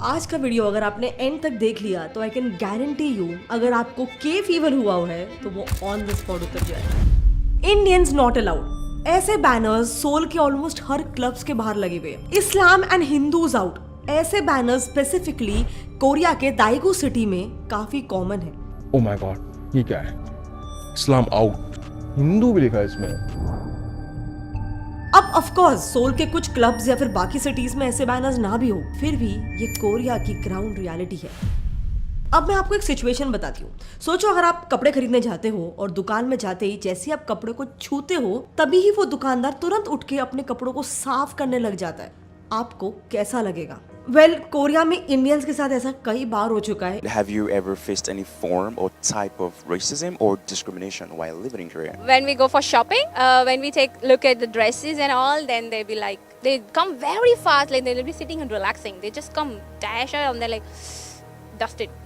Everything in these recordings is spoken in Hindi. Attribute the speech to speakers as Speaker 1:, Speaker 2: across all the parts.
Speaker 1: आज का वीडियो अगर आपने एंड तक देख लिया तो आई कैन गारंटी यू अगर आपको के फीवर हुआ है तो वो ऑन द स्पॉट उतर जाएगा। इंडियंस नॉट अलाउड, ऐसे बैनर्स सोल के ऑलमोस्ट हर क्लब्स के बाहर लगे हुए हैं। इस्लाम एंड हिंदूज आउट, ऐसे बैनर्स स्पेसिफिकली कोरिया के दाएगू सिटी में काफी कॉमन है।
Speaker 2: ओह माय गॉड, ये क्या है? इस्लाम आउट, हिंदू भी लिखा है इसमें।
Speaker 1: अब ऑफ कोर्स सोल के कुछ क्लब्स या फिर बाकी सिटीज में ऐसे बैनर्स ना भी हो, फिर भी ये कोरिया की ग्राउंड रियलिटी है। अब मैं आपको एक सिचुएशन बताती हूँ। सोचो अगर आप कपड़े खरीदने जाते हो और दुकान में जाते ही जैसे ही आप कपड़े को छूते हो तभी ही वो दुकानदार तुरंत उठ के अपने कपड़ों को साफ करने लग जाता है, आपको कैसा लगेगा? कोरिया में इंडियंस के साथ ऐसा कई बार हो चुका है।
Speaker 3: Have you ever faced any form or type of racism or discrimination while living in Korea?
Speaker 4: When we go for shopping, when we take look at the dresses and all, then they be like, they come very fast, like they'll be sitting and relaxing. They just come dash out and they're like, dust it.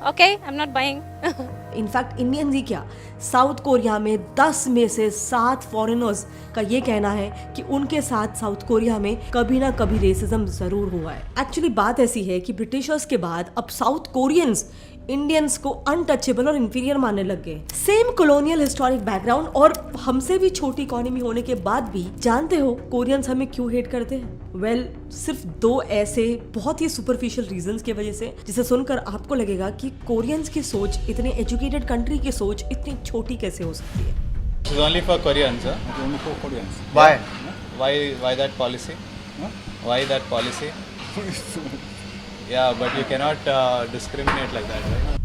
Speaker 4: Okay, I'm not buying.
Speaker 1: In fact Indians ही क्या, साउथ कोरिया में 10 में से 7 फॉरेनर्स का ये कहना है कि उनके साथ साउथ कोरिया में कभी ना कभी रेसिज्म जरूर हुआ है। एक्चुअली बात ऐसी है कि ब्रिटिशर्स के बाद अब साउथ कोरियंस इंडियंस को अनटचेबल और इंफीरियर मानने लग गए। सेम कॉलोनियल हिस्टोरिक बैकग्राउंड और हमसे भी छोटी इकोनॉमी होने के बाद भी जानते हो कोरियंस हमें क्यों हेट करते हैं? सिर्फ 2 ऐसे बहुत ही सुपरफिशियल रीजंस की वजह से जिसे सुनकर आपको लगेगा कि कोरियंस की सोच, इतने एजुकेटेड कंट्री की सोच इतनी छोटी कैसे हो सकती है।
Speaker 5: It's only for Koreans, huh?
Speaker 6: Only for Koreans.
Speaker 5: Why? Why that policy?
Speaker 6: Huh?
Speaker 5: Why that policy? Yeah, but you cannot discriminate like that, right?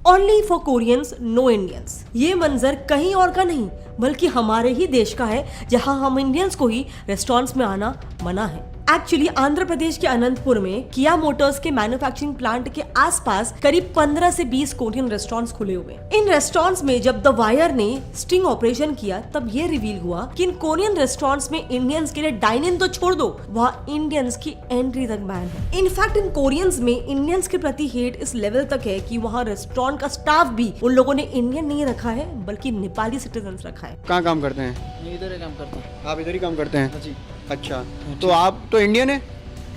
Speaker 1: Only for Koreans, no Indians. ये मंजर कहीं और का नहीं बल्कि हमारे ही देश का है, जहां हम इंडियंस को ही रेस्टोरेंट्स में आना मना है। एक्चुअली आंध्र प्रदेश के अनंतपुर में किया मोटर्स के मैन्युफैक्चरिंग प्लांट के आसपास करीब 15 से 20 कोरियन रेस्टोरेंट्स खुले हुए। इन रेस्टोरेंट्स में जब द वायर ने स्टिंग ऑपरेशन किया तब ये रिवील हुआ कि इन कोरियन रेस्टोरेंट्स में इंडियंस के लिए डाइन इन तो छोड़ दो, वहाँ इंडियंस की एंट्री तक बैन है। इनफैक्ट इन कोरियंस में इंडियंस के प्रति हेट इस लेवल तक है कि वहाँ रेस्टोरेंट का स्टाफ भी उन लोगों ने इंडियन नहीं रखा है बल्कि नेपाली सिटीजन रखा है।
Speaker 6: कहाँ काम करते हैं?
Speaker 7: मैं इधर ही काम करता हूँ।
Speaker 6: आप इधर ही काम करते हैं?
Speaker 7: जी।
Speaker 6: अच्छा, तो आप तो इंडियन है?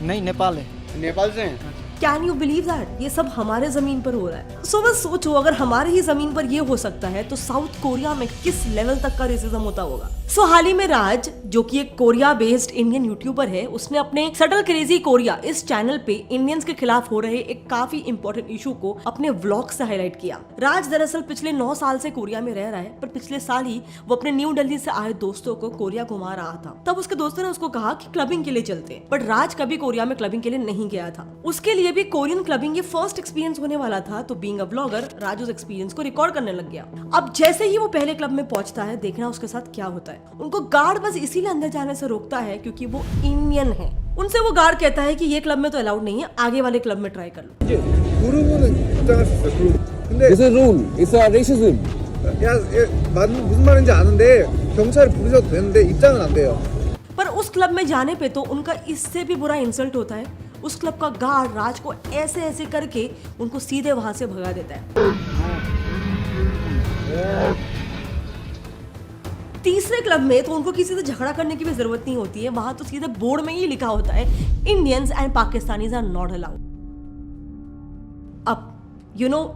Speaker 7: नहीं, नेपाल है।
Speaker 6: नेपाल से हैं?
Speaker 1: कैन यू बिलीव दैट ये सब हमारे जमीन पर हो रहा है? सो बस सोचो अगर हमारे ही जमीन पर ये हो सकता है तो साउथ कोरिया में किस लेवल तक का रेसिज्म होता होगा। सो हाल ही में राज, जो कि एक कोरिया बेस्ड इंडियन यूट्यूबर है, उसने अपने सटल क्रेजी कोरिया इस चैनल पे इंडियंस के खिलाफ हो रहे एक काफी इंपॉर्टेंट इशू को अपने व्लॉग से हाईलाइट किया। राज दरअसल पिछले 9 साल से कोरिया में रह रहा है, पर पिछले साल ही वो अपने न्यू दिल्ली से आए दोस्तों को कोरिया घुमा रहा था। तब उसके दोस्तों ने उसको कहा कि क्लबिंग के लिए चलते हैं, बट राज कभी कोरिया में क्लबिंग के लिए नहीं गया था। उसके लिए भी कोरियन क्लबिंग ये फर्स्ट एक्सपीरियंस होने वाला था, तो बीइंग अ ब्लॉगर राज उस एक्सपीरियंस को रिकॉर्ड करने लग गया। अब जैसे ही वो पहले क्लब में पहुंचता है, देखना उसके साथ क्या होता है। उनको गार्ड बस इसीलिए अंदर जाने से रोकता है क्योंकि वो इंडियन है। उनसे वो गार्ड कहता है कि ये क्लब में तो अलाउड नहीं है, आगे वाले क्लब में ट्राई कर लो।
Speaker 8: It's a rule. It's a racism.
Speaker 9: 무슨 말인지 아는데 경찰 부르셔도 되는데 입장은 안 돼요.
Speaker 1: पर उस क्लब में जाने पे तो उनका इससे भी बुरा इंसल्ट होता है। उस क्लब का गार्ड राज को ऐसे ऐसे करके उनको सीधे वहां से भगा देता है। तीसरे क्लब में तो उनको किसी से झगड़ा करने की भी जरूरत नहीं होती है, वहां तो सीधे बोर्ड में ही लिखा होता है Indians and Pakistanis are not allowed. अब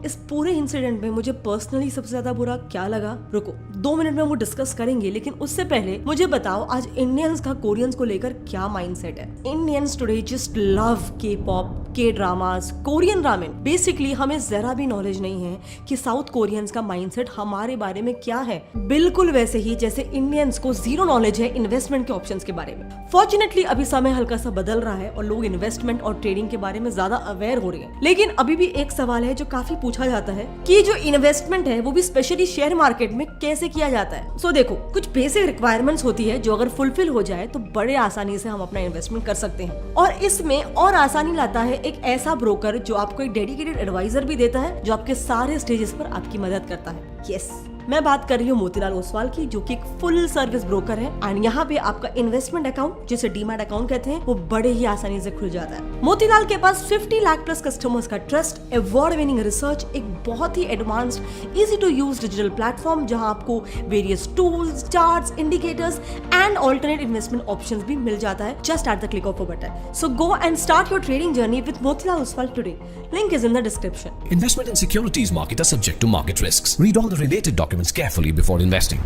Speaker 1: इस पूरे इंसिडेंट में मुझे पर्सनली सबसे ज्यादा बुरा क्या लगा, रुको 2 मिनट में वो डिस्कस करेंगे, लेकिन उससे पहले मुझे बताओ आज इंडियंस का कोरियंस को लेकर क्या माइंडसेट है। इंडियंस टुडे जस्ट लव के पॉप, के ड्रामास, कोरियन रामेन। बेसिकली हमें जरा भी नॉलेज नहीं है कि साउथ कोरियंस का माइंडसेट हमारे बारे में क्या है। बिल्कुल वैसे ही जैसे इंडियंस को जीरो नॉलेज है इन्वेस्टमेंट के ऑप्शंस के बारे में। फॉर्चुनेटली अभी समय हल्का सा बदल रहा है और लोग इन्वेस्टमेंट और ट्रेडिंग के बारे में ज्यादा अवेयर हो रहे हैं, लेकिन अभी भी एक सवाल है जो काफी पूछा जाता है कि जो इन्वेस्टमेंट है वो भी स्पेशली शेयर मार्केट में कैसे किया जाता है। सो देखो, कुछ बेसिक रिक्वायरमेंट्स होती है जो अगर फुलफिल हो जाए तो बड़े आसानी से हम अपना इन्वेस्टमेंट कर सकते हैं, और इसमें और आसानी लाता है एक ऐसा ब्रोकर जो आपको एक डेडिकेटेड एडवाइजर भी देता है, जो आपके सारे स्टेजेस पर आपकी मदद करता है। यस, मैं बात कर रही हूँ मोतीलाल ओसवाल की, जो कि एक फुल सर्विस ब्रोकर है एंड यहाँ पे आपका इन्वेस्टमेंट अकाउंट, जिसे डीमैट अकाउंट कहते हैं, वो बड़े ही आसानी से खुल जाता है। मोतीलाल के पास 50 लाख प्लस कस्टमर्स का ट्रस्ट, अवार्ड विनिंग रिसर्च, एक बहुत ही advanced easy to use digital platform जहां आपको various tools, charts, indicators and alternate investment options भी मिल जाता है just at the click of a button. So go and start your trading journey with Motilal Oswal today. Link is in the description.
Speaker 10: Investment in securities market are subject to market risks. Read all the related documents carefully before investing.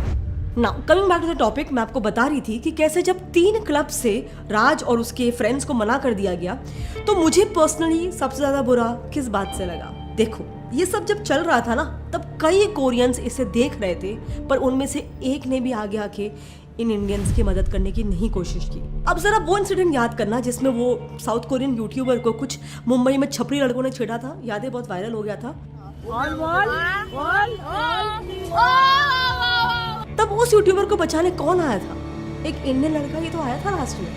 Speaker 1: Now, coming back to the topic, मैं आपको बता रही थी कि कैसे जब 3 क्लब से राज और उसके फ्रेंड्स को मना कर दिया गया, तो मुझे पर्सनली सबसे ज्यादा बुरा किस बात से लगा। देखो, ये सब जब चल रहा था ना, तब कई कोरियंस इसे देख रहे थे, पर उनमें से एक ने भी आगे आके इन इंडियंस की मदद करने की नहीं कोशिश की। अब जरा वो इंसिडेंट याद करना जिसमें वो साउथ कोरियन यूट्यूबर को कुछ मुंबई में छपरी लड़कों ने छेड़ा था, याद है, बहुत वायरल हो गया था। तब उस यूट्यूबर को बचाने कौन आया था? एक इंडियन लड़का ही तो आया था लास्ट में।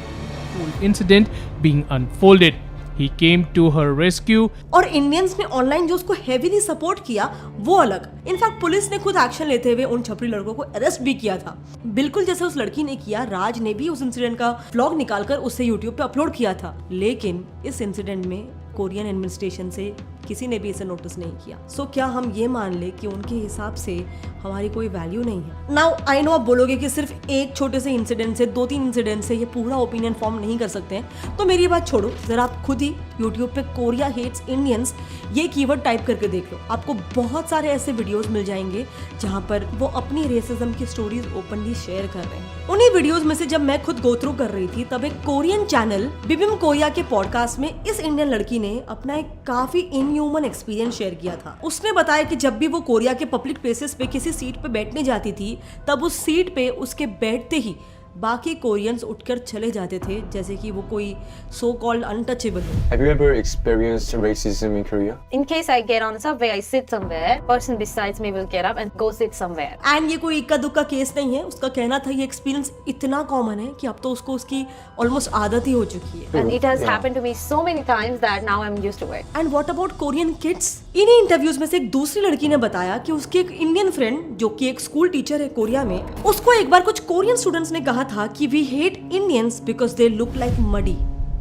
Speaker 11: Incident being unfolded, he came to her rescue.
Speaker 1: और इंडियंस ने ऑनलाइन जो उसको हेवीली सपोर्ट किया वो अलग। इनफैक्ट पुलिस ने खुद एक्शन लेते हुए उन छपरी लड़कों को अरेस्ट भी किया था, बिल्कुल जैसे उस लड़की ने किया। राज ने भी उस इंसिडेंट का व्लॉग निकालकर उसे यूट्यूब पे अपलोड किया था, लेकिन इस इंसिडेंट में कोरियन एडमिनिस्ट्रेशन से किसी ने भी इसे नोटिस नहीं किया। सो क्या हम ये मान ले कि उनके हिसाब से हमारी कोई वैल्यू नहीं है? नाउ आई नो आप बोलोगे कि सिर्फ एक छोटे से इंसिडेंट से, 2-3 इंसिडेंट से ये पूरा ओपिनियन फॉर्म नहीं कर सकते हैं, तो मेरी बात छोड़ो, जरा आप खुद ही यूट्यूब पे कोरिया हेट्स इंडियंस ये कीवर्ड टाइप करके देख लो। आपको बहुत सारे ऐसे वीडियोस मिल जाएंगे जहां पर वो अपनी रेसिज्म की स्टोरीज ओपनली शेयर कर रहे हैं। उन्हीं वीडियोस में से जब मैं खुद गो थ्रू कर रही थी, तब एक कोरियन चैनल बिबिम कोरिया के पॉडकास्ट में इस इंडियन लड़की ने अपना एक काफी इनह्यूमन एक्सपीरियंस शेयर किया था। उसने बताया कि जब भी वो कोरिया के पब्लिक प्लेसेस पे किसी सीट पे बैठने जाती थी, तब उस सीट पे उसके बैठते ही बाकी कोरियंस उठकर चले जाते थे, जैसे कि वो कोई सो कॉल्ड अनटचेबल हो।
Speaker 8: Have you ever experienced racism in Korea?
Speaker 12: In case I get on subway, I sit somewhere. Person besides me will get up and go sit somewhere.
Speaker 1: And ये कोई इक्का दुक्का केस नहीं है। उसका कहना था ये एक्सपीरियंस इतना कॉमन है कि अब तो उसको उसकी ऑलमोस्ट आदत ही हो चुकी है।
Speaker 12: And it has happened to me so many times that now I'm used to it.
Speaker 1: And what about Korean kids? इन्हीं इंटरव्यूज में से एक दूसरी लड़की ने बताया कि उसकी एक इंडियन फ्रेंड, जो कि एक स्कूल टीचर है कोरिया में, उसको एक बार कुछ कोरियन स्टूडेंट्स ने कहा था कि we hate Indians because they look like muddy,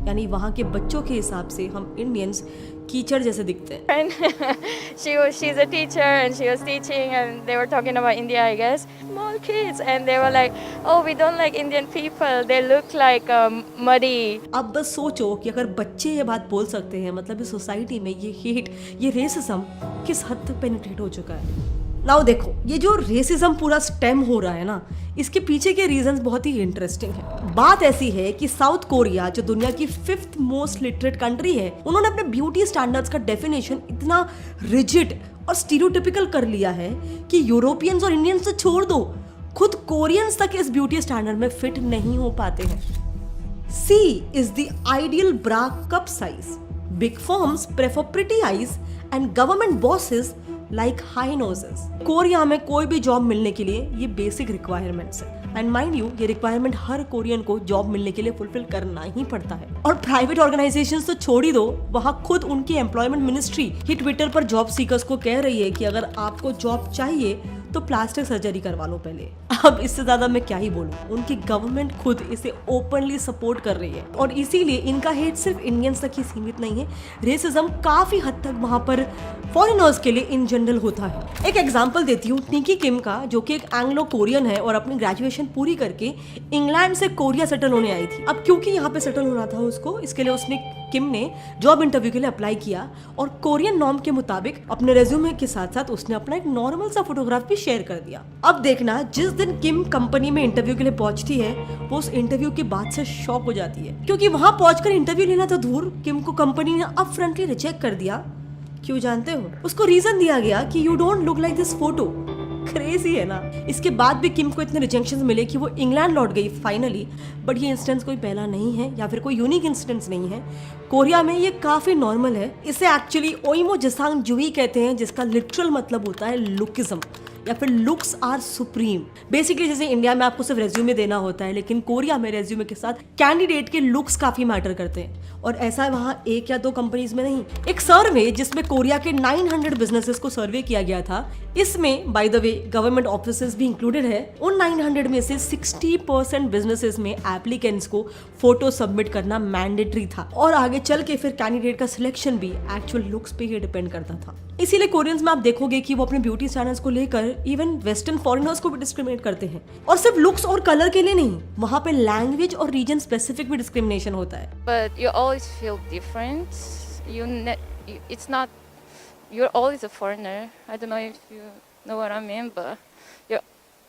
Speaker 1: यानी वहाँ के बच्चों के हिसाब से हम इंडियंस कीचड़ जैसे दिखते हैं।
Speaker 12: She's a teacher and she was teaching and they were talking about India, I guess. Small kids and they were like, oh, we don't like Indian people. They look like muddy.
Speaker 1: अब बस सोचो कि अगर बच्चे ये बात बोल सकते हैं, मतलब इस सोसाइटी में ये हेट, ये रेसिज्म किस हद तक पेनिट्रेट हो चुका है। नाउ देखो, ये जो रेसिज्म पूरा स्टेम हो रहा है ना, इसके पीछे के रीजंस बहुत ही इंटरेस्टिंग है। बात ऐसी है कि साउथ कोरिया, जो दुनिया की 5th मोस्ट लिटरेट कंट्री है, उन्होंने अपने ब्यूटी स्टैंडर्ड्स का डेफिनेशन इतना रिजिड और स्टीरियोटिपिकल कर लिया है कि यूरोपियंस और इंडियंस से छोड़ दो, खुद कोरियंस तक इस ब्यूटी स्टैंडर्ड में फिट नहीं हो पाते हैं। C is the ideal bra cup size. Big firms prefer pretty eyes and government bosses like high noses. Korea में कोई भी जॉब मिलने के लिए ये बेसिक रिक्वायरमेंट्स है। एंड माइंड यू, ये रिक्वायरमेंट हर कोरियन को जॉब मिलने के लिए फुलफिल करना ही पड़ता है। और प्राइवेट ऑर्गेनाइजेशंस तो छोड़ ही दो, वहाँ खुद उनकी एम्प्लॉयमेंट मिनिस्ट्री ही ट्विटर पर जॉब सीकर्स को कह रही है कि अगर आपको जॉब चाहिए तो प्लास्टिक सर्जरी करवा लो पहले। अब इससे ज्यादा मैं क्या ही बोलूं, उनकी गवर्नमेंट खुद इसे ओपनली सपोर्ट कर रही है और इसीलिए इनका हेट सिर्फ इंडियंस तक ही सीमित नहीं है। रेसिज्म काफी हद तक वहां पर फॉरेनर्स के लिए इन जनरल होता है। एक एग्जांपल देती हूँ निकी किम का, जो कि एक एंग्लो कोरियन है और अपनी ग्रेजुएशन पूरी करके इंग्लैंड से कोरिया सेटल होने आई थी। अब क्योंकि यहाँ पे सेटल होना था उसको, इसके लिए उसने किम ने जॉब इंटरव्यू के लिए अप्लाई किया और कोरियन नॉर्म के मुताबिक अपने रेज्यूमे के साथ साथ उसने अपना एक नॉर्मल सा फोटोग्राफ भी शेयर कर दिया। अब देखना, जिस दिन किम कंपनी में इंटरव्यू के लिए पहुंचती है, वो उस इंटरव्यू की बात से शॉक हो जाती है, क्योंकि वहां पहुंचकर इंटरव्यू लेना तो दूर, किम को कंपनी ने अपफ्रंटली रिजेक्ट कर दिया। क्यों जानते हो? उसको रीजन दिया गया कि you don't look like this photo. Crazy है ना। इसके बाद भी किम को इतने रिजेक्शंस मिले कि वो इंग्लैंड लौट गई फाइनली। बट ये इंसिडेंस कोई पहला नहीं है या फिर कोई यूनिक इंसिडेंस नहीं है। कोरिया में ये काफी नॉर्मल है। इसे एक्चुअली ओइमो जसांग जुई कहते हैं, जिसका लिटरल मतलब होता है लुकिज्म, या फिर लुक्स आर सुप्रीम। बेसिकली जैसे इंडिया में आपको सिर्फ रेज्यूमे देना होता है, लेकिन कोरिया में रेज्यूमे के साथ कैंडिडेट के लुक्स काफी मैटर करते हैं। और ऐसा वहां एक या दो कंपनीज में नहीं, एक सर्वे जिसमें कोरिया के 900 बिजनेसेस को सर्वे किया गया था, इसमें by the way government offices भी इंक्लूडेड है। उन 900 में से 60% बिजनेसेस में एप्लीकेंट्स को फोटो सबमिट करना मैंडेटरी था, और आगे चल के फिर कैंडिडेट का सिलेक्शन भी एक्चुअल लुक्स पे ही डिपेंड करता था। इसीलिए कोरियंस में आप देखोगे कि वो अपने ब्यूटी स्टैंडर्ड्स को लेकर इवन वेस्टर्न फॉरेनर्स को भी डिस्क्रिमिनेट करते हैं, और सिर्फ लुक्स और कलर के लिए नहीं, वहाँ पे लैंग्वेज और रीजन स्पेसिफिक भी डिस्क्रिमिनेशन होता है।
Speaker 12: But you always feel different. It's not. You're always a foreigner. I don't know if you know what I mean, but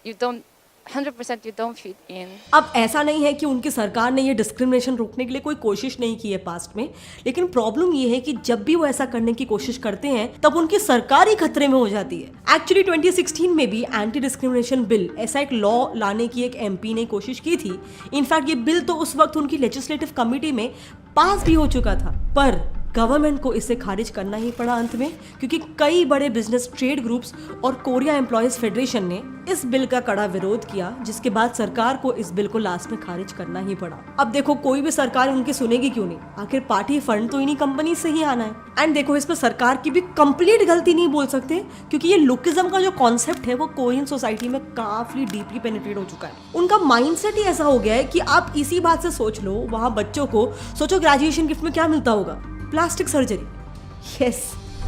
Speaker 12: you don't. 100% you don't fit in.
Speaker 1: अब ऐसा नहीं है कि उनकी सरकार ने ये डिस्क्रिमिनेशन रोकने के लिए कोई कोशिश नहीं की है पास्ट में, लेकिन प्रॉब्लम ये है कि जब भी वो ऐसा करने की कोशिश करते हैं तब उनकी सरकार ही खतरे में हो जाती है। एक्चुअली 2016 में भी एंटी डिस्क्रिमिनेशन बिल, ऐसा एक लॉ लाने की एक एमपी ने कोशिश की थी। इनफैक्ट ये बिल तो उस वक्त उनकी लेजिस्लेटिव कमिटी में पास भी हो चुका था, पर गवर्नमेंट को इसे खारिज करना ही पड़ा अंत में, क्योंकि कई बड़े बिजनेस ट्रेड ग्रुप्स और कोरिया एम्प्लॉयज फेडरेशन ने इस बिल का कड़ा विरोध किया, जिसके बाद सरकार को इस बिल को लास्ट में खारिज करना ही पड़ा। अब देखो कोई भी सरकार उनकी सुनेगी क्यों नहीं, आखिर पार्टी फंड तो इन्हीं कंपनी से ही आना है। एंड देखो इस पर सरकार की भी कंप्लीट गलती नहीं बोल सकते, क्योंकि ये लुकिज्म का जो कॉन्सेप्ट है वो कोरियन सोसाइटी में काफी डीपली पेनिट्रेट हो चुका है। उनका माइंडसेट ही ऐसा हो गया है कि आप इसी बात से सोच लो, वहां बच्चों को सोचो ग्रेजुएशन गिफ्ट में क्या मिलता होगा, प्लास्टिक सर्जरी। यस,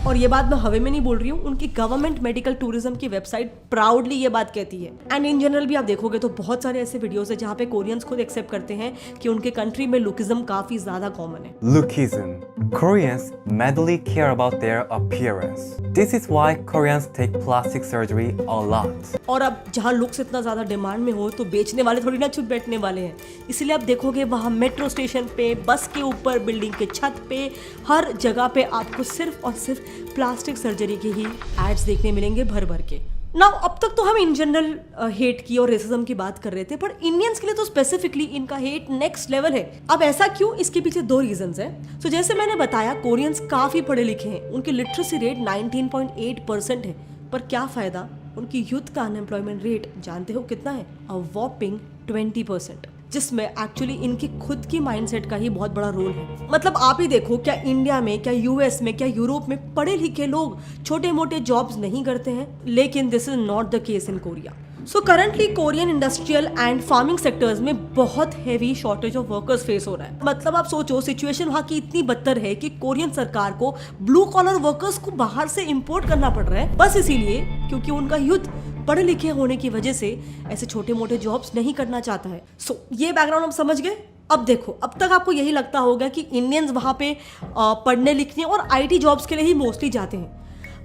Speaker 1: और ये बात मैं हवे में नहीं बोल रही हूँ, उनकी गवर्नमेंट मेडिकल टूरिज्म की वेबसाइट प्राउडली ये बात कहती है। एंड इन जनरल भी आप देखोगे तो बहुत सारे ऐसे वीडियोस है जहाँ पे कोरियंस खुद एक्सेप्ट करते हैं कि उनके कंट्री में लुकिज्म काफी ज्यादा कॉमन है।
Speaker 13: Lookism. Koreans madly care about their appearance. This is why Koreans take plastic surgery a lot.
Speaker 1: और अब जहाँ लुक्स इतना ज्यादा डिमांड में हो तो बेचने वाले थोड़ी ना चुप बैठने वाले हैं, इसलिए आप देखोगे वहाँ मेट्रो स्टेशन पे, बस के ऊपर, बिल्डिंग के छत पे, हर जगह पे आपको सिर्फ और सिर्फ प्लास्टिक सर्जरी के ही एड्स देखने मिलेंगे भर भर के। ना अब तक तो हम इन जनरल हेट की और रेसिज्म की बात कर रहे थे, पर इंडियंस के लिए तो स्पेसिफिकली इनका हेट नेक्स्ट लेवल है। अब ऐसा क्यों, इसके पीछे दो रीजंस हैं। सो जैसे मैंने बताया, कोरियंस काफी पढ़े लिखे हैं, उनकी लिटरेसी रेट 19.8% है, पर क्या फायदा, उनकी यूथ का अनएम्प्लॉयमेंट रेट जानते हो कितना है? अ वॉपिंग 20%, जिसमें एक्चुअली इनकी खुद की माइंडसेट का ही बहुत बड़ा रोल है। मतलब आप ही देखो, क्या इंडिया में, क्या यूएस में, क्या यूरोप में पढ़े लिखे लोग छोटे मोटे जॉब्स नहीं करते हैं? लेकिन this is not the case in Korea. So currently Korean industrial and farming sectors में बहुत heavy shortage of workers face हो रहा है। मतलब आप सोचो, सिचुएशन वहाँ की इतनी बदतर है कि कोरियन सरकार को ब्लू कॉलर वर्कर्स को बाहर से इंपोर्ट करना पड़ रहा है, बस इसीलिए क्योंकि उनका यूथ पढ़े लिखे होने की वजह से ऐसे छोटे मोटे जॉब्स नहीं करना चाहता है। सो ये बैकग्राउंड हम समझ गए। अब देखो, अब तक आपको यही लगता होगा कि इंडियंस वहाँ पे पढ़ने लिखने और आईटी जॉब्स के लिए ही मोस्टली जाते हैं,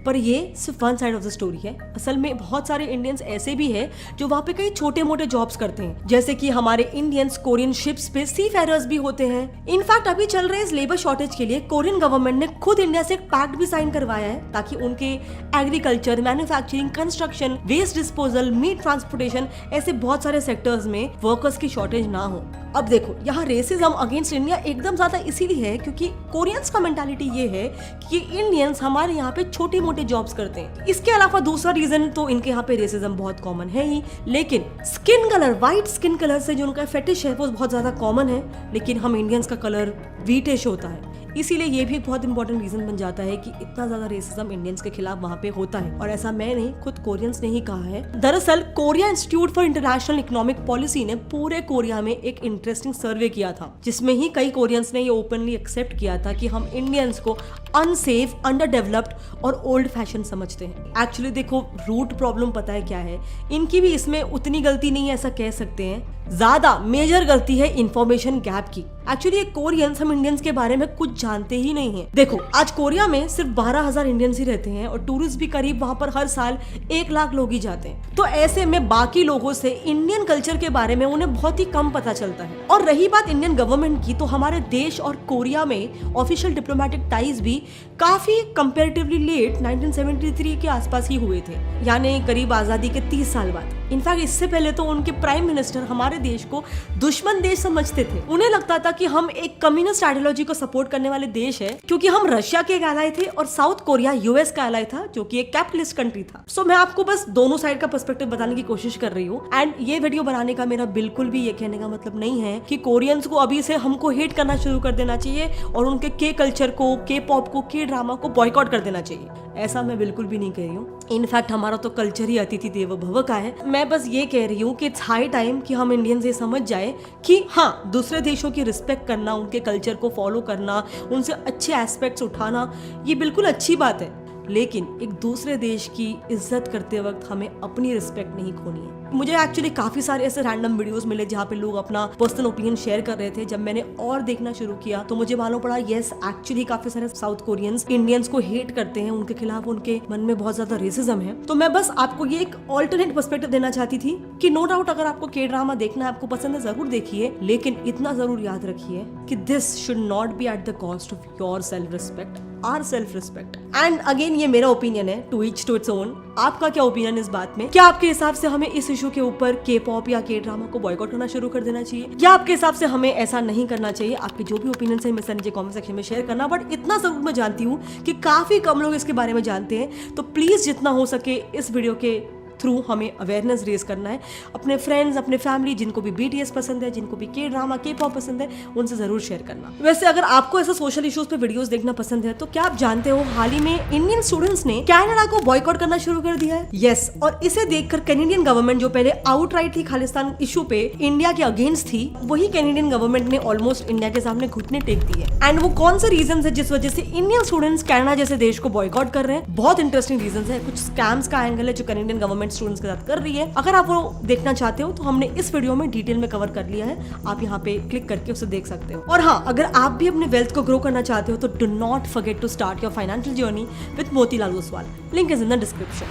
Speaker 1: पर ये सिर्फ one side of the story है। असल में बहुत सारे इंडियंस ऐसे भी हैं जो वहाँ पे कई छोटे मोटे जॉब्स करते हैं, जैसे कि हमारे इंडियंस कोरियन शिप्स पे सी फेरर्स भी होते हैं। इनफैक्ट अभी चल रहे इस लेबर शॉर्टेज के लिए कोरियन गवर्नमेंट ने खुद इंडिया से एक पैक्ट भी साइन करवाया है, ताकि उनके agriculture, manufacturing, construction, waste disposal, meat transportation, ऐसे बहुत सारे सेक्टर्स में वर्कर्स की शॉर्टेज ना हो। अब देखो, यहाँ रेसिज्म अगेंस्ट इंडिया एकदम ज्यादा इसीलिए है क्योंकि कोरियंस का मेंटालिटी ये है कि इंडियंस हमारे यहाँ पे छोटी मोटे जॉब्स करते हैं। इसके अलावा दूसरा रीजन तो इनके यहाँ पे रेसिज्म बहुत कॉमन है ही, लेकिन skin colour, white skin colour से जो उनका फेटिश है वो बहुत ज्यादा कॉमन है। लेकिन हम इंडियंस का कलर व्हीटिश होता है, इसीलिए ये भी एक बहुत इंपॉर्टेंट रीजन बन जाता है कि इतना ज्यादा रेसिज्म इंडियंस के खिलाफ वहाँ पे होता है। और ऐसा मैं नहीं, खुद कोरियंस ने ही कहा है। दरअसल Korea institute for international economic policy ने पूरे कोरिया में एक इंटरेस्टिंग सर्वे किया था, जिसमें ही कई कोरियंस ने ये ओपनली एक्सेप्ट किया था कि हम इंडियंस को अनसेफ, अंडर डेवलप्ड और ओल्ड फैशन समझते हैं। एक्चुअली देखो, रूट प्रॉब्लम पता है क्या है, इनकी भी इसमें उतनी गलती नहीं है ऐसा कह सकते हैं, ज्यादा मेजर गलती है इंफॉर्मेशन गैप की। एक्चुअली ये कोरियंस हम इंडियंस के बारे में कुछ जानते ही नहीं है। देखो, आज कोरिया में सिर्फ 12,000 इंडियंस ही रहते हैं और टूरिस्ट भी करीब वहाँ पर हर साल 1 लाख लोग ही जाते हैं। तो ऐसे में बाकी लोगों से इंडियन कल्चर के बारे में उन्हें बहुत ही कम पता चलता है। और रही बात इंडियन गवर्नमेंट की, तो हमारे देश और कोरिया में ऑफिशियल डिप्लोमेटिक टाइज भी काफी कंपेरेटिवली लेट 1973 के आसपास ही हुए थे, यानी करीब आजादी के 30 साल बाद। इनफैक्ट इससे पहले तो उनके प्राइम मिनिस्टर हमारे देश को दुश्मन देश समझते थे। उन्हें लगता था कि हम एक कम्युनिस्ट आइडियोलॉजी को सपोर्ट करने वाले देश है, क्योंकि हम रशिया के एक एलाय थे और साउथ कोरिया यूएस का एलाय था, जो कि एक कैपिटलिस्ट कंट्री था। सो मैं आपको बस दोनों साइड का पर्सपेक्टिव बताने की कोशिश कर रही हूँ। एंड ये वीडियो बनाने का मेरा बिल्कुल भी ये कहने का मतलब नहीं है कि कोरियंस को अभी से हमको हेट करना शुरू कर देना चाहिए और उनके के कल्चर को, के पॉप को, के ड्रामा को बॉयकॉट कर देना चाहिए। ऐसा मैं बिल्कुल भी नहीं कह रही हूँ। इनफैक्ट हमारा तो कल्चर ही अतिथि देवो भव का है। मैं बस ये कह रही हूँ कि इट्स हाई टाइम कि हम इंडियंस ये समझ जाए कि हाँ, दूसरे देशों की रिस्पेक्ट करना, उनके कल्चर को फॉलो करना, उनसे अच्छे एस्पेक्ट्स उठाना, ये बिल्कुल अच्छी बात है, लेकिन एक दूसरे देश की इज्जत करते वक्त हमें अपनी रिस्पेक्ट नहीं खोनी है। मुझे एक्चुअली काफी सारे ऐसे रैंडम वीडियोस मिले जहाँ पे लोग अपना पर्सनल ओपिनियन शेयर कर रहे थे। जब मैंने और देखना शुरू किया तो मुझे मालूम पड़ा यस, एक्चुअली काफी सारे साउथ कोरियंस इंडियंस को हेट करते हैं, उनके खिलाफ उनके मन में बहुत ज्यादा रेसिज्म है। तो मैं बस आपको ये एक ऑल्टरनेट पर्सपेक्टिव देना चाहती थी कि नो डाउट अगर आपको के ड्रामा देखना है, आपको पसंद है, जरूर देखिए, लेकिन इतना जरूर याद रखिए कि this should not be at the cost of your self respect, our self respect. And again ये मेरा ओपिनियन है, to each to its own. आपका क्या ओपिनियन इस बात में? क्या आपके हिसाब से हमें इस इशू के ऊपर के पॉप या के ड्रामा को बॉयकॉट करना शुरू कर देना चाहिए, या आपके हिसाब से हमें ऐसा नहीं करना चाहिए? आपके जो भी ओपिनियन है मेरे साथ नीचे कमेंट सेक्शन में शेयर करना। बट इतना जरूर मैं जानती हूँ कि काफी कम लोग इसके बारे में जानते हैं, तो प्लीज जितना हो सके इस वीडियो के थ्रू हमें अवेयरनेस रेज करना है। अपने फ्रेंड्स, अपने फैमिली, जिनको भी BTS पसंद है, जिनको भी के ड्रामा, के पॉप पसंद है, उनसे जरूर शेयर करना। वैसे अगर आपको ऐसे सोशल इश्यूज पे वीडियोस देखना पसंद है तो क्या आप जानते हो हाल ही में इंडियन स्टूडेंट्स ने कनाडा को बॉयकॉट करना शुरू कर दिया है? यस, और इसे देखकर कैनेडियन गवर्नमेंट जो पहले आउटराइट थी खालिस्तान इशू पे इंडिया के अगेंस्ट थी, वही कैनेडियन गवर्नमेंट ने ऑलमोस्ट इंडिया के सामने घुटने टेक दिए। एंड वो कौन से रीजन है जिस वजह से इंडियन स्टूडेंट्स कनाडा जैसे देश को बॉयकॉट कर रहे हैं? बहुत इंटरेस्टिंग रीजन है। कुछ स्कैम्स का एंगल है जो कैनेडियन गवर्नमेंट स्टूडेंट्स के साथ कर रही है। अगर आप वो देखना चाहते हो तो हमने इस वीडियो में डिटेल में कवर कर लिया है, आप यहाँ पे क्लिक करके उसे देख सकते हो। और हाँ, अगर आप भी अपने वेल्थ को ग्रो करना चाहते हो तो do not forget to start your financial journey with Motilal Oswal. Link is in the description.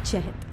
Speaker 1: जय हिंद।